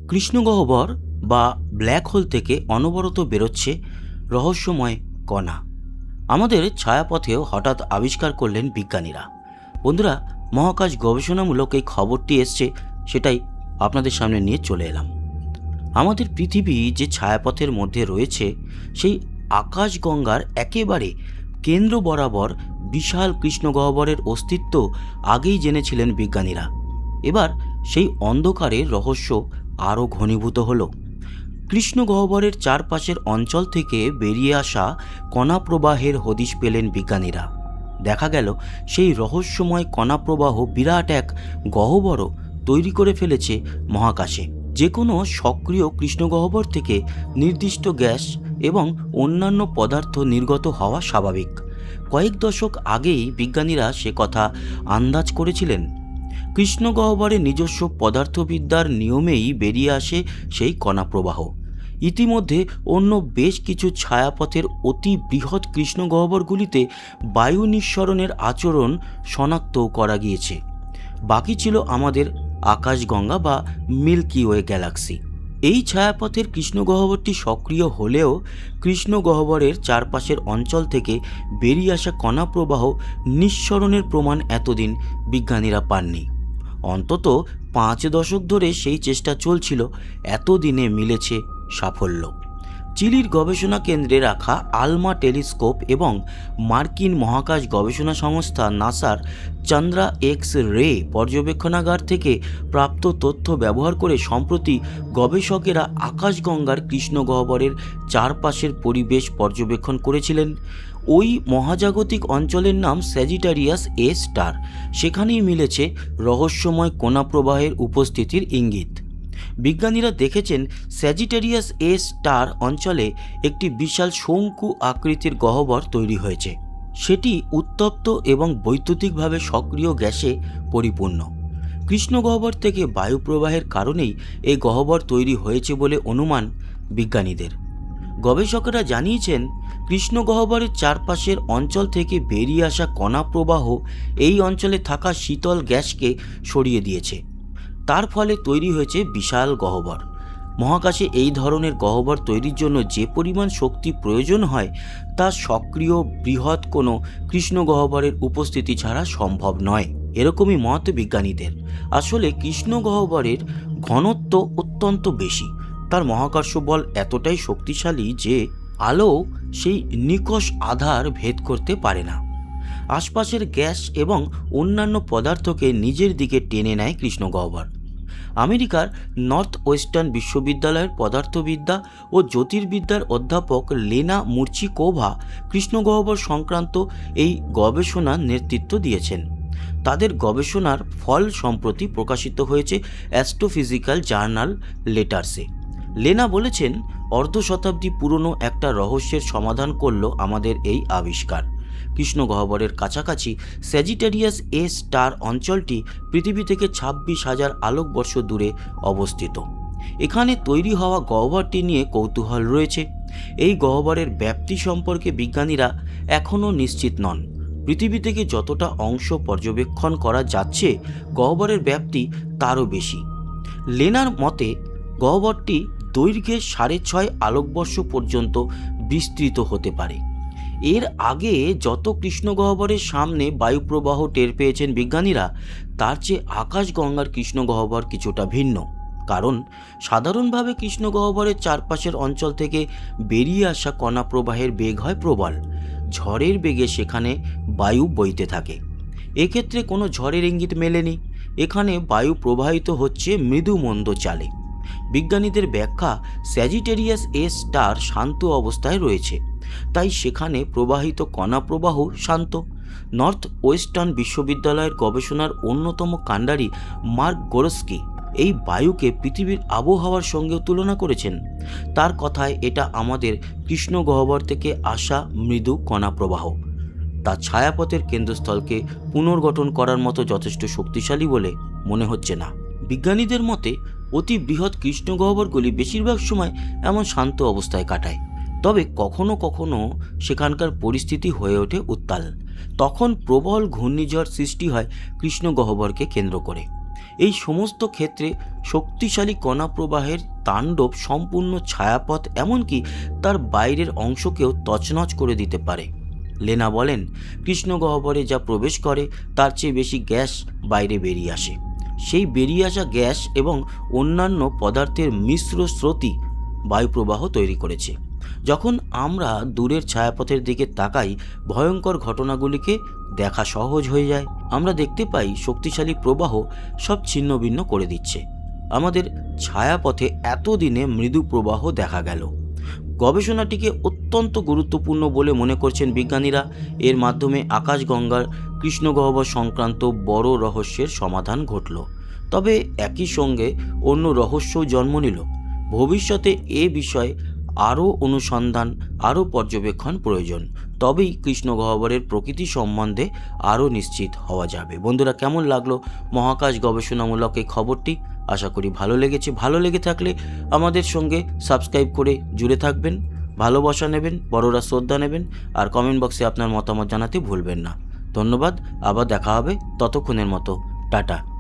কৃষ্ণগহ্বর বা black hole থেকে অনবরত বেরোচ্ছে রহস্যময় কণা। আমাদের ছায়াপথেও হঠাৎ আবিষ্কার করলেন বিজ্ঞানীরা। বন্ধুরা, মহাকাশ গবেষণামূলক এই খবরটি এসছে, সেটাই আপনাদের সামনে নিয়ে চলে এলাম। আমাদের পৃথিবী যে ছায়াপথের মধ্যে রয়েছে, সেই আকাশগঙ্গার একেবারে কেন্দ্র বরাবর বিশাল কৃষ্ণগহ্বরের অস্তিত্ব আগেই জেনেছিলেন বিজ্ঞানীরা। এবার সেই অন্ধকারের রহস্য আরও ঘনীভূত হলো। কৃষ্ণগহ্বরের চারপাশের অঞ্চল থেকে বেরিয়ে আসা কণা প্রবাহের হদিশ পেলেন বিজ্ঞানীরা। দেখা গেল সেই রহস্যময় কণা প্রবাহ বিরাট এক গহ্বর তৈরি করে ফেলেছে মহাকাশে। যে কোনো সক্রিয় কৃষ্ণগহ্বর থেকে নির্দিষ্ট গ্যাস এবং অন্যান্য পদার্থ নির্গত হওয়া স্বাভাবিক। কয়েক দশক আগেই বিজ্ঞানীরা সে কথা আন্দাজ করেছিলেন। কৃষ্ণগহ্বরের নিজস্ব পদার্থবিদ্যার নিয়মেই বেরিয়ে আসে সেই কণা প্রবাহ। ইতিমধ্যে অন্য বেশ কিছু ছায়াপথের অতি বৃহৎ কৃষ্ণগহ্বরগুলিতে বায়ু নিঃসরণের আচরণ শনাক্ত করা গিয়েছে। বাকি ছিল আমাদের আকাশগঙ্গা বা মিল্কি ওয়ে গ্যালাক্সি। এই ছায়াপথের কৃষ্ণগহ্বরটি সক্রিয় হলেও কৃষ্ণগহ্বরের চারপাশের অঞ্চল থেকে বেরিয়ে আসা কণা প্রবাহ নিঃসরণের প্রমাণ এতদিন বিজ্ঞানীরা পাননি। অন্তত 5 দশক ধরে সেই চেষ্টা চলছিল, এতদিনে মিলেছে সাফল্য। চিলির গবেষণা কেন্দ্রে রাখা আলমা টেলিস্কোপ এবং মার্কিন মহাকাশ গবেষণা সংস্থা নাসার চন্দ্রা এক্স রে পর্যবেক্ষণাগার থেকে প্রাপ্ত তথ্য ব্যবহার করে সম্প্রতি গবেষকেরা আকাশগঙ্গার কৃষ্ণগহ্বরের চারপাশের পরিবেশ পর্যবেক্ষণ করেছিলেন। ওই মহাজাগতিক অঞ্চলের নাম স্যাজিটারিয়াস এ স্টার। সেখানেই মিলেছে রহস্যময় কণা প্রবাহের উপস্থিতির ইঙ্গিত। বিজ্ঞানীরা দেখেছেন স্যাজিটারিয়াস এ স্টার অঞ্চলে একটি বিশাল শঙ্কু আকৃতির গহ্বর তৈরি হয়েছে। সেটি উত্তপ্ত এবং বৈদ্যুতিকভাবে সক্রিয় গ্যাসে পরিপূর্ণ। কৃষ্ণগহ্বর থেকে বায়ু প্রবাহের কারণেই এই গহ্বর তৈরি হয়েছে বলে অনুমান বিজ্ঞানীদের। গবেষকেরা জানিয়েছেন, কৃষ্ণগহ্বরের চারপাশের অঞ্চল থেকে বেরিয়ে আসা কণা প্রবাহ এই অঞ্চলে থাকা শীতল গ্যাসকে সরিয়ে দিয়েছে। তার ফলে তৈরি হয়েছে বিশাল গহ্বর। মহাকাশে এই ধরনের গহ্বর তৈরির জন্য যে পরিমাণ শক্তি প্রয়োজন হয়, তা সক্রিয় বৃহৎ কোনো কৃষ্ণগহ্বরের উপস্থিতি ছাড়া সম্ভব নয়, এরকমই মত বিজ্ঞানীদের। আসলে কৃষ্ণগহ্বরের ঘনত্ব অত্যন্ত বেশি। তার মহাকর্ষ বল এতটাই শক্তিশালী যে আলো সেই নিকষ আধার ভেদ করতে পারে না। আশপাশের গ্যাস এবং অন্যান্য পদার্থকে নিজের দিকে টেনে নেয় কৃষ্ণগহ্বর। আমেরিকার নর্থ ওয়েস্টার্ন বিশ্ববিদ্যালয়ের পদার্থবিদ্যা ও জ্যোতির্বিদ্যার অধ্যাপক লেনা মুর্চিকোভা কৃষ্ণগহ্বর সংক্রান্ত এই গবেষণার নেতৃত্ব দিয়েছেন। তাদের গবেষণার ফল সম্প্রতি প্রকাশিত হয়েছে অ্যাস্ট্রোফিজিক্যাল জার্নাল লেটার্সে। লেনা বলেছেন, অর্ধ শতাব্দী পুরনো একটা রহস্যের সমাধান করল আমাদের এই আবিষ্কার। কৃষ্ণগহ্বরের কাছাকাছি স্যাজিটারিয়াস এ স্টার অঞ্চলটি পৃথিবী থেকে 26,000 আলোকবর্ষ দূরে অবস্থিত। এখানে তৈরি হওয়া গহ্বরটি নিয়ে কৌতূহল রয়েছে। এই গহ্বরের ব্যাপ্তি সম্পর্কে বিজ্ঞানীরা এখনও নিশ্চিত নন। পৃথিবী থেকে যতটা অংশ পর্যবেক্ষণ করা যাচ্ছে, গহ্বরের ব্যাপ্তি তারও বেশি। লেনার মতে গহ্বরটি দৈর্ঘ্যে 6.5 আলোকবর্ষ পর্যন্ত বিস্তৃত হতে পারে। এর আগে যত কৃষ্ণগহ্বরের সামনে বায়ুপ্রবাহ টের পেয়েছেন বিজ্ঞানীরা, তার চেয়ে আকাশগঙ্গার কৃষ্ণগহ্বর কিছুটা ভিন্ন। কারণ সাধারণভাবে কৃষ্ণগহ্বরের চারপাশের অঞ্চল থেকে বেরিয়ে আসা কণা প্রবাহের বেগ হয় প্রবল। ঝড়ের বেগে সেখানে বায়ু বইতে থাকে। এক্ষেত্রে কোনো ঝড়ের ইঙ্গিত মেলেনি। এখানে বায়ু প্রবাহিত হচ্ছে মৃদু মন্দ চালে। বিজ্ঞানীদের ব্যাখ্যা, স্যাজিটেরিয়াস এ স্টার শান্ত অবস্থায় রয়েছে, তাই সেখানে প্রবাহিত কণা প্রবাহ শান্ত। নর্থ ওয়েস্টার্ন বিশ্ববিদ্যালয়ের গবেষণার অন্যতম কাণ্ডারি মার্ক গোরস্কি এই বায়ুকে পৃথিবীর আবহাওয়ার সঙ্গে তুলনা করেছেন। তার কথায় এটা আমাদের কৃষ্ণগহ্বর থেকে আসা মৃদু কণা প্রবাহ। তা ছায়াপথের কেন্দ্রস্থলকে পুনর্গঠন করার মতো যথেষ্ট শক্তিশালী বলে মনে হচ্ছে না। বিজ্ঞানীদের মতে অতি বৃহৎ কৃষ্ণগহ্বরগুলি বেশিরভাগ সময় এমন শান্ত অবস্থায় কাটায়, তবে কখনো কখনো সেখানকার পরিস্থিতি হয়ে ওঠে উত্তাল। তখন প্রবল ঘূর্ণিঝড় সৃষ্টি হয় কৃষ্ণগহ্বরকে কেন্দ্র করে। এই সমস্ত ক্ষেত্রে শক্তিশালী কণা প্রবাহের তাণ্ডব সম্পূর্ণ ছায়াপথ এমনকি তার বাইরের অংশকেও তছনছ করে দিতে পারে। লেনা বলেন, কৃষ্ণগহ্বরে যা প্রবেশ করে তার চেয়ে বেশি গ্যাস বাইরে বেরিয়ে আসে। সেই বেরিয়ে আসা গ্যাস এবং অন্যান্য পদার্থের মিশ্র স্রোতই বায়ুপ্রবাহ তৈরি করেছে। যখন আমরা দূরের ছায়াপথের দিকে তাকাই, ভয়ঙ্কর ঘটনাগুলিকে দেখা সহজ হয়ে যায়। আমরা দেখতে পাই শক্তিশালী প্রবাহ সব ছিন্নভিন্ন করে দিচ্ছে। আমাদের ছায়াপথে এতদিনে মৃদু প্রবাহ দেখা গেল। গবেষণাটিকে অত্যন্ত গুরুত্বপূর্ণ বলে মনে করছেন বিজ্ঞানীরা। এর মাধ্যমে আকাশগঙ্গার কৃষ্ণগহ্বর সংক্রান্ত বড় রহস্যের সমাধান ঘটল। তবে একই সঙ্গে অন্য রহস্যও জন্ম নিল। ভবিষ্যতে এ বিষয়ে আরও অনুসন্ধান, আরও পর্যবেক্ষণ প্রয়োজন। তবেই কৃষ্ণগহ্বরের প্রকৃতি সম্বন্ধে আরও নিশ্চিত হওয়া যাবে। বন্ধুরা, কেমন লাগলো মহাকাশ গবেষণামূলক এই খবরটি? আশা করি ভালো লেগেছে। ভালো লেগে থাকলে আমাদের সঙ্গে সাবস্ক্রাইব করে জুড়ে থাকবেন, ভালোবাসা নেবেন, বড়রা শ্রদ্ধা নেবেন, আর কমেন্ট বক্সে আপনার মতামত জানাতে ভুলবেন না। ধন্যবাদ। আবার দেখা হবে। ততক্ষণের মতো টাটা।